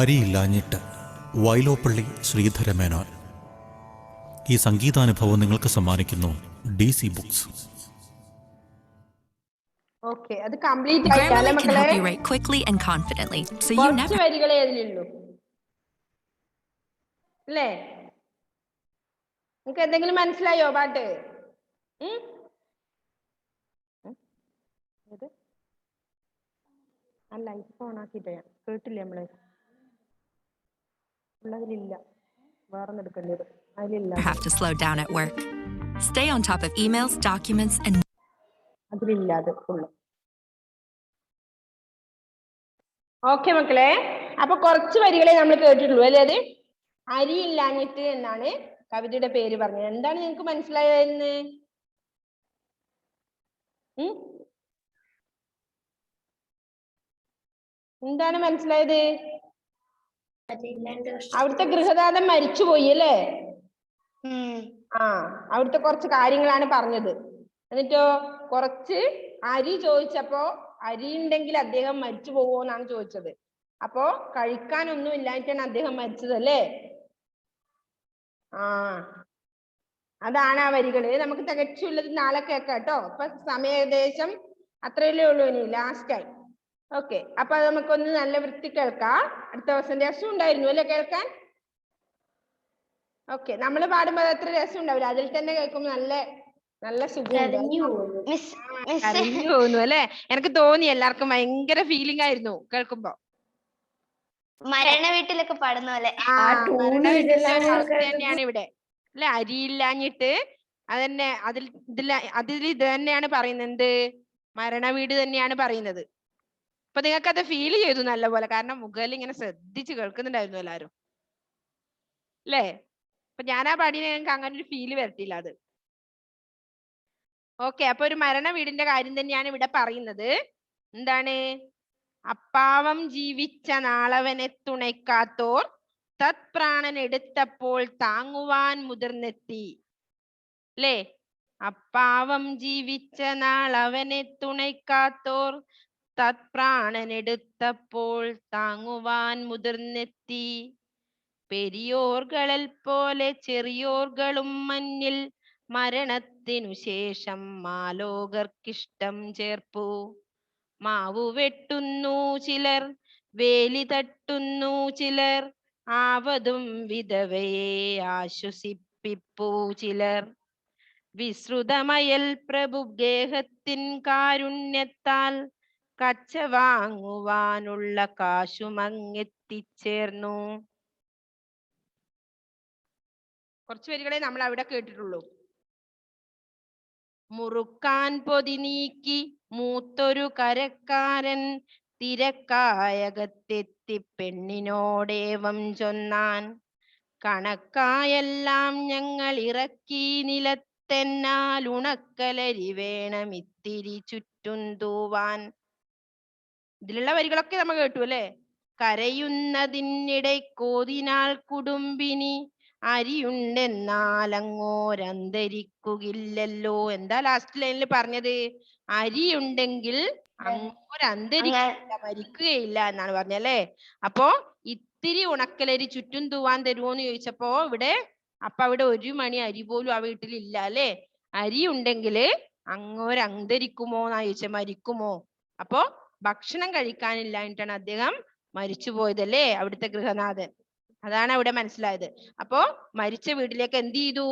അരിയില്ലാഞ്ഞിട്ട് വൈലോപ്പള്ളി ശ്രീധരൻ മേനോൻ. ഈ സംഗീതാനുഭവം നിങ്ങൾക്ക് സമ്മാനിക്കുന്നു DC ബുക്സ്. ഓക്കെ, അത് കംപ്ലീറ്റ് Grammarly ആയിട്ടല്ലേ can മക്കളെ? help you write quickly and confidently, so you കുറച്ച് never വരികളെ അതിലുള്ളൂ അല്ലേ? നിങ്ങൾക്ക് എന്തെങ്കിലും മനസ്സിലായോ പാട്ട്? അല്ല, ഇപ്പൊ ഓണാക്കിട്ടേ കേട്ടില്ലേ നമ്മള്? ഉള്ളതിലില്ല, വേറെ എടുക്കേണ്ടത് അതിലില്ല. have to slow down at work. Stay on top of emails, documents, and അതിലില്ല, അത് ഫുള്ള്. ഓക്കെ മക്കളെ, അപ്പൊ കുറച്ച് വരികളെ നമ്മൾ കേട്ടിട്ടുള്ളൂ അല്ലേ? അത് അരിയില്ലാഞ്ഞിട്ട് എന്നാണ് കവിതയുടെ പേര് പറഞ്ഞത്. എന്താണ് നിങ്ങൾക്ക് മനസ്സിലായെന്ന്? എന്താണ് മനസ്സിലായത്? അവിടുത്തെ ഗൃഹനാഥൻ മരിച്ചുപോയി അല്ലേ? അവിടുത്തെ കുറച്ച് കാര്യങ്ങളാണ് പറഞ്ഞത്. എന്നിട്ടോ കുറച്ച് അരി ചോദിച്ചപ്പോ അരി ഉണ്ടെങ്കിൽ അദ്ദേഹം മരിച്ചു പോവോന്നാണ് ചോദിച്ചത്. അപ്പോ കഴിക്കാനൊന്നും ഇല്ലായിട്ടാണ് അദ്ദേഹം മരിച്ചത് അല്ലേ? അതാണ് ആ വരികള്. നമുക്ക് തികച്ചുള്ളത് നാളെ കേൾക്കാം കേട്ടോ. ഇപ്പൊ സമയം ഏകദേശം അത്രയല്ലേ ഉള്ളൂ, ഇനി ലാസ്റ്റ് ആയി. ഓക്കെ, അപ്പൊ അത് നമുക്കൊന്ന് നല്ല വൃത്തി കേൾക്കാം. അടുത്ത ദിവസം രസം ഉണ്ടായിരുന്നു അല്ലെ കേൾക്കാൻ? ഓക്കെ, നമ്മൾ പാടുമ്പോ അത്ര രസം ഉണ്ടാവില്ല, അതിൽ തന്നെ കേൾക്കുമ്പോൾ നല്ല നല്ല സുഖം തോന്നുന്നു അല്ലെ? എനിക്ക് തോന്നി എല്ലാവർക്കും ഭയങ്കര ഫീലിംഗ് ആയിരുന്നു കേൾക്കുമ്പോ. മരണ വീട്ടിലൊക്കെ പാടുന്ന പോലെ തന്നെയാണ് ഇവിടെ അല്ലെ? അരിയില്ലാഞ്ഞിട്ട് അതന്നെ അതിൽ ഇത് തന്നെയാണ് പറയുന്നത്. എന്ത്? മരണ വീട് തന്നെയാണ് പറയുന്നത്. അപ്പൊ നിങ്ങൾക്ക് അത് ഫീൽ ചെയ്തു നല്ല പോലെ, കാരണം മുകളിൽ ഇങ്ങനെ ശ്രദ്ധിച്ച് കേൾക്കുന്നുണ്ടായിരുന്നു എല്ലാരും അല്ലേ? അപ്പൊ ഞാനാ പാടിയ ഞങ്ങൾക്ക് അങ്ങനെ ഒരു ഫീല് വരത്തില്ല അത്. ഓക്കെ, അപ്പൊ ഒരു മരണ വീടിന്റെ കാര്യം തന്നെയാണ് ഇവിടെ പറയുന്നത്. എന്താണ്? അപ്പാവം ജീവിച്ച നാളവനെ തുണയ്ക്കാത്തോർ തത്പ്രാണൻ എടുത്തപ്പോൾ താങ്ങുവാൻ മുതിർന്നെത്തി അല്ലേ? അപ്പാവം ജീവിച്ച നാളവനെ തുണയ്ക്കാത്തോർ തത്പ്രാണൻ എടുത്തപ്പോൾ താങ്ങുവാൻ മുതിർന്നെത്തി. പെരിയോർകളൽ പോലെ ചെറിയോർകളും മഞ്ഞിൽ മരണത്തിനു ശേഷം മാലോകർക്കിഷ്ടം ചേർപ്പു. മാവു വെട്ടുന്നു ചിലർ, വേലി തട്ടുന്നു ചിലർ, ആവതും വിധവയെ ആശ്വസിപ്പിപ്പൂ ചിലർ. വിശ്രുതമയൽ പ്രഭു ഗേഹത്തിൻ കാരുണ്യത്താൽ കച്ച വാങ്ങുവാനുള്ള കാശുമങ്ങെത്തിച്ചേർന്നു. കുറച്ചു വരികളെ നമ്മൾ അവിടെ കേട്ടിട്ടുള്ളൂ. മുറുക്കാൻ പൊതി നീക്കി മൂത്തൊരു കരക്കാരൻ തിരക്കായകത്തെത്തി പെണ്ണിനോടേവം ചൊന്നാൻ. കണക്കായെല്ലാം ഞങ്ങൾ ഇറക്കി നിലത്തെന്നാൽ ഉണക്കലരി വേണം ഇത്തിരി ചുറ്റും തൂവാൻ. ഇതിലുള്ള വരികളൊക്കെ നമ്മൾ കേട്ടു അല്ലെ. കരയുന്നതിനിടെ കോതിനാൾ കുടുംബിനി അരിയുണ്ടെന്നാൽ അങ്ങോരന്തരിക്കുകയില്ലല്ലോ. എന്താ ലാസ്റ്റ് ലൈനിൽ പറഞ്ഞത്? അരിയുണ്ടെങ്കിൽ അങ്ങോരന്തരിക്കില്ല, മരിക്കുകയില്ല എന്നാണ് പറഞ്ഞല്ലേ. അപ്പോ ഇത്തിരി ഉണക്കലരി ചുറ്റും തൂവാൻ തരുമോന്ന് ചോദിച്ചപ്പോ അവിടെ 1 മണി അരി പോലും ആ വീട്ടിലില്ല അല്ലെ. അരി ഉണ്ടെങ്കിൽ അങ്ങോരന്തരിക്കുമോ എന്നാ ചോദിച്ചത്, മരിക്കുമോ? അപ്പോ ഭക്ഷണം കഴിക്കാനില്ലായിട്ടാണ് അദ്ദേഹം മരിച്ചു പോയതല്ലേ അവിടുത്തെ ഗൃഹനാഥൻ. അതാണ് അവിടെ മനസ്സിലായത്. അപ്പോ മരിച്ച വീട്ടിലേക്ക് എന്ത് ചെയ്തു?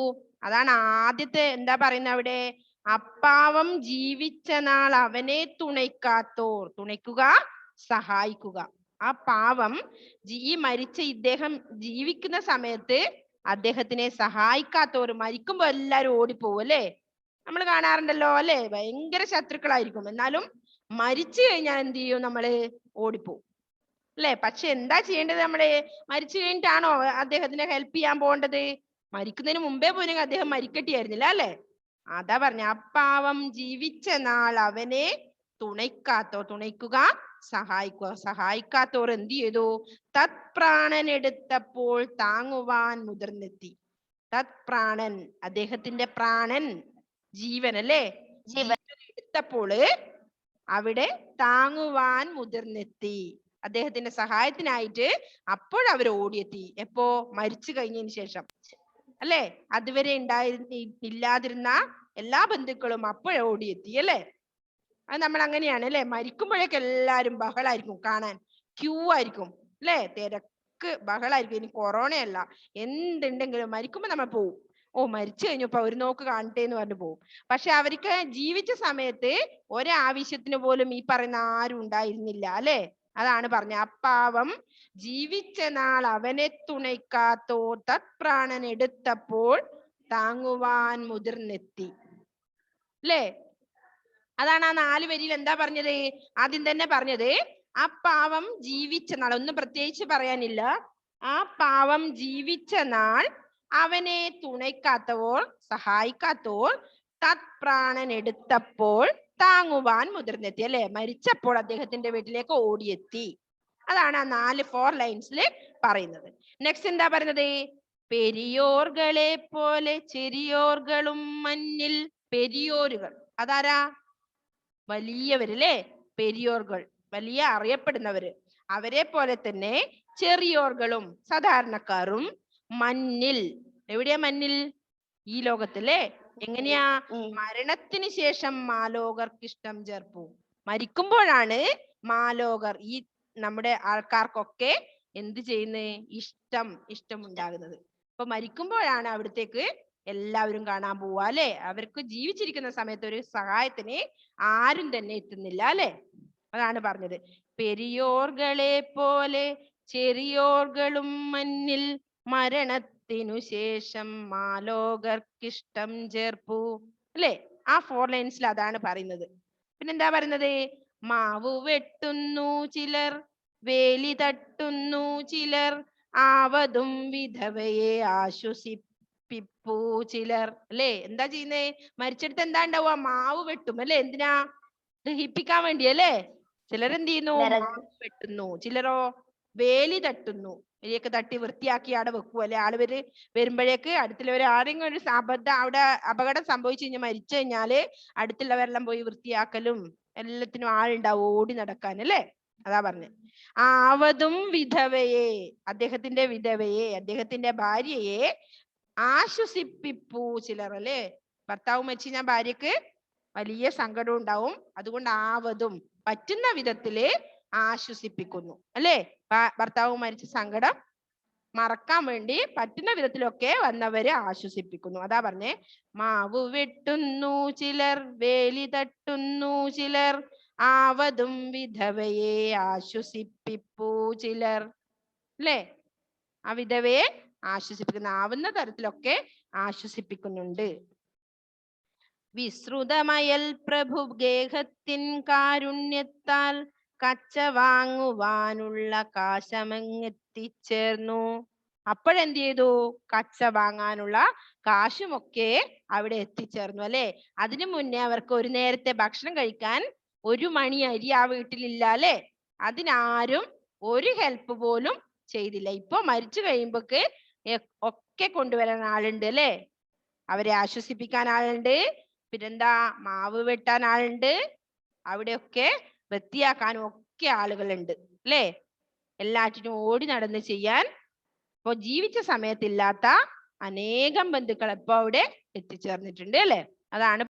അതാണ് ആദ്യത്തെ എന്താ പറയുന്നത് അവിടെ? അപ്പാവം ജീവിച്ച നാൾ അവനെ തുണയ്ക്കാത്തോർ. തുണയ്ക്കുക, സഹായിക്കുക. ആ പാവം ഈ മരിച്ച ഇദ്ദേഹം ജീവിക്കുന്ന സമയത്ത് അദ്ദേഹത്തിനെ സഹായിക്കാത്തവർ മരിക്കുമ്പോ എല്ലാരും ഓടിപ്പോവും അല്ലേ. നമ്മൾ കാണാറുണ്ടല്ലോ അല്ലെ. ഭയങ്കര ശത്രുക്കളായിരിക്കും, എന്നാലും മരിച്ചു കഴിഞ്ഞാൽ എന്ത് ചെയ്യും? നമ്മള് ഓടിപ്പോവും അല്ലെ. പക്ഷെ എന്താ ചെയ്യേണ്ടത്? നമ്മള് മരിച്ചു കഴിഞ്ഞിട്ടാണോ അദ്ദേഹത്തിനെ ഹെൽപ്പ് ചെയ്യാൻ പോകേണ്ടത്? മരിക്കുന്നതിന് മുമ്പേ പോയി അദ്ദേഹം മരിക്കട്ടിയായിരുന്നില്ല അല്ലെ. അതാ പറഞ്ഞ അപ്പാവം ജീവിച്ച നാൾ അവനെ തുണയ്ക്കുക, സഹായിക്കുക. സഹായിക്കാത്തോർ എന്ത് ചെയ്തു? തത്പ്രാണൻ എടുത്തപ്പോൾ താങ്ങുവാൻ മുതിർന്നെത്തി. തത്പ്രാണൻ, അദ്ദേഹത്തിന്റെ പ്രാണൻ, ജീവൻ അല്ലേ, ജീവൻ എടുത്തപ്പോൾ അവിടെ താങ്ങുവാൻ മുതിർന്നെത്തി. അദ്ദേഹത്തിന്റെ സഹായത്തിനായിട്ട് അപ്പോഴവർ ഓടിയെത്തി. എപ്പോ? മരിച്ചു കഴിഞ്ഞതിന് ശേഷം അല്ലെ. അതുവരെ ഇല്ലാതിരുന്ന എല്ലാ ബന്ധുക്കളും അപ്പോഴേ ഓടിയെത്തി അല്ലെ. അത് നമ്മൾ അങ്ങനെയാണ് അല്ലെ. മരിക്കുമ്പോഴേക്ക് എല്ലാരും ബഹളായിരിക്കും, കാണാൻ ക്യൂ ആയിരിക്കും അല്ലെ. തിരക്ക് ബഹളായിരിക്കും. ഇനി കൊറോണയല്ല, എന്തുണ്ടെങ്കിലും മരിക്കുമ്പോ നമ്മൾ പോവും. ഓ മരിച്ചു കഴിഞ്ഞപ്പോ ഒരു നോക്ക് കാണട്ടെ എന്ന് പറഞ്ഞു പോവും. പക്ഷെ അവർക്ക് ജീവിച്ച സമയത്ത് ഒരാവശ്യത്തിന് പോലും ഈ പറയുന്ന ആരും ഉണ്ടായിരുന്നില്ല അല്ലെ. അതാണ് പറഞ്ഞ അപ്പാവം ജീവിച്ച നാൾ അവനെ തുണയ്ക്കാത്തോ തത്പ്രാണൻ എടുത്തപ്പോൾ താങ്ങുവാൻ മുതിർന്നെത്തി അല്ലേ. അതാണ് ആ 4 വരിയിൽ എന്താ പറഞ്ഞത്? ആദ്യം തന്നെ പറഞ്ഞത് ആ പാവം ജീവിച്ച നാൾ. ഒന്നും പ്രത്യേകിച്ച് പറയാനില്ല. ആ പാവം ജീവിച്ച നാൾ അവനെ തുണയ്ക്കാത്തവർ, സഹായിക്കാത്തവർ തത്പ്രാണൻ എടുത്തപ്പോൾ താങ്ങുവാൻ മുതിർന്നെത്തി അല്ലെ. മരിച്ചപ്പോൾ അദ്ദേഹത്തിന്റെ വീട്ടിലേക്ക് ഓടിയെത്തി. അതാണ് ആ 4 ലൈൻസിൽ പറയുന്നത്. നെക്സ്റ്റ് എന്താ പറയുന്നത്? പെരിയോർകളെ പോലെ ചെറിയോർകളും മഞ്ഞിൽ. പെരിയോരുകൾ അതാരാ? വലിയവരല്ലേ. പെരിയോർകൾ വലിയ അറിയപ്പെടുന്നവര്. അവരെ പോലെ തന്നെ ചെറിയോർകളും സാധാരണക്കാരും മഞ്ഞിൽ. എവിടെയാ മഞ്ഞിൽ? ഈ ലോകത്തിലെ. എങ്ങനെയാ? മരണത്തിന് ശേഷം മാലോകർക്ക് ഇഷ്ടം ചേർപ്പു. മരിക്കുമ്പോഴാണ് മാലോകർ, ഈ നമ്മുടെ ആൾക്കാർക്കൊക്കെ എന്ത് ചെയ്യുന്നത്? ഇഷ്ടം ഉണ്ടാകുന്നത്. അപ്പൊ മരിക്കുമ്പോഴാണ് അവിടത്തേക്ക് എല്ലാവരും കാണാൻ പോവുക അല്ലെ. അവർക്ക് ജീവിച്ചിരിക്കുന്ന സമയത്ത് ഒരു സഹായത്തിന് ആരും തന്നെ എത്തുന്നില്ല അല്ലെ. അതാണ് പറഞ്ഞത്. പെരിയോർകളെ പോലെ ചെറിയോർകളും മഞ്ഞിൽ മരണത്തിനു ശേഷം മാലോകർക്കിഷ്ടം ചേർപ്പു അല്ലെ. ആ 4 ലൈൻസിൽ അതാണ് പറയുന്നത്. പിന്നെന്താ പറയുന്നത്? മാവു വെട്ടുന്നു ചിലർ, വേലി തട്ടുന്നു ചിലർ, ആവതും വിധവയെ ആശ്വസിപ്പിപ്പൂ ചിലർ അല്ലെ. എന്താ ചെയ്യുന്നേ? മരിച്ചെടുത്ത് എന്താ ഉണ്ടാവുക? മാവ് വെട്ടും അല്ലെ. എന്തിനാ? ദഹിപ്പിക്കാൻ വേണ്ടി അല്ലെ. ചിലരെന്ത് ചെയ്യുന്നു? മാവ് വെട്ടുന്നു. ചിലരോ വേലി തട്ടുന്നു. വേലിയൊക്കെ തട്ടി വൃത്തിയാക്കി അവിടെ വെക്കും അല്ലെ. ആളുവര് വരുമ്പോഴേക്ക് അടുത്തുള്ളവർ ആരെങ്കിലും ഒരു അവിടെ അപകടം സംഭവിച്ചു കഴിഞ്ഞാൽ മരിച്ചു കഴിഞ്ഞാല് അടുത്തുള്ളവരെല്ലാം പോയി വൃത്തിയാക്കലും എല്ലാത്തിനും ആളുണ്ടാവും ഓടി നടക്കാൻ അല്ലെ. അതാ പറഞ്ഞത്. ആവതും വിധവയെ, അദ്ദേഹത്തിന്റെ വിധവയെ, അദ്ദേഹത്തിന്റെ ഭാര്യയെ ആശ്വസിപ്പിപ്പൂ ചിലർ അല്ലെ. ഭർത്താവ് മരിച്ചു കഴിഞ്ഞാൽ ഭാര്യക്ക് വലിയ സങ്കടം ഉണ്ടാവും. അതുകൊണ്ട് ആവതും പറ്റുന്ന വിധത്തില് ആശ്വസിപ്പിക്കുന്നു. അല്ലേ? ഭർത്താവ് മരിച്ച സങ്കടം മറക്കാൻ വേണ്ടി പറ്റുന്ന വിധത്തിലൊക്കെ വന്നവരെ ആശ്വസിപ്പിക്കുന്നു. അതാ പറഞ്ഞേ, മാവു വെട്ടുന്നു ചിലർ, വേലി തട്ടുന്നു ചിലർ, ആവതും വിധവയെ ആശ്വസിപ്പിപ്പൂ ചിലർ. അല്ലേ? ആ വിധവയെ ആശ്വസിപ്പിക്കുന്ന ആവുന്ന തരത്തിലൊക്കെ ആശ്വസിപ്പിക്കുന്നുണ്ട്. വിശ്രുതമയൽ പ്രഭു ഗേഹത്തിൻ കാരുണ്യത്താൽ കച്ച വാങ്ങുവാനുള്ള കാശമങ്ങെത്തിച്ചേർന്നു. അപ്പോഴെന്ത് ചെയ്തു? കച്ച വാങ്ങാനുള്ള കാശുമൊക്കെ അവിടെ എത്തിച്ചേർന്നു. അല്ലെ? അതിനു മുന്നേ അവർക്ക് ഒരു നേരത്തെ ഭക്ഷണം കഴിക്കാൻ 1 മണി അരി ആ വീട്ടിലില്ല. അല്ലെ? അതിനാരും ഒരു ഹെൽപ്പ് പോലും ചെയ്തില്ല. ഇപ്പൊ മരിച്ചു കഴിയുമ്പോക്ക് ഒക്കെ കൊണ്ടുവരാൻ ആളുണ്ട്. അല്ലെ? അവരെ ആശ്വസിപ്പിക്കാൻ ആളുണ്ട്. പിന്നെന്താ? മാവ് വെട്ടാൻ ആളുണ്ട്. അവിടെയൊക്കെ വൃത്തിയാക്കാനും ഒക്കെ ആളുകളുണ്ട്. അല്ലേ? എല്ലാറ്റിനും ഓടി നടന്ന് ചെയ്യാൻ ഇപ്പൊ ജീവിച്ച സമയത്തില്ലാത്ത അനേകം ബന്ധുക്കൾ ഇപ്പൊ അവിടെ എത്തിച്ചേർന്നിട്ടുണ്ട്. അല്ലേ? അതാണ്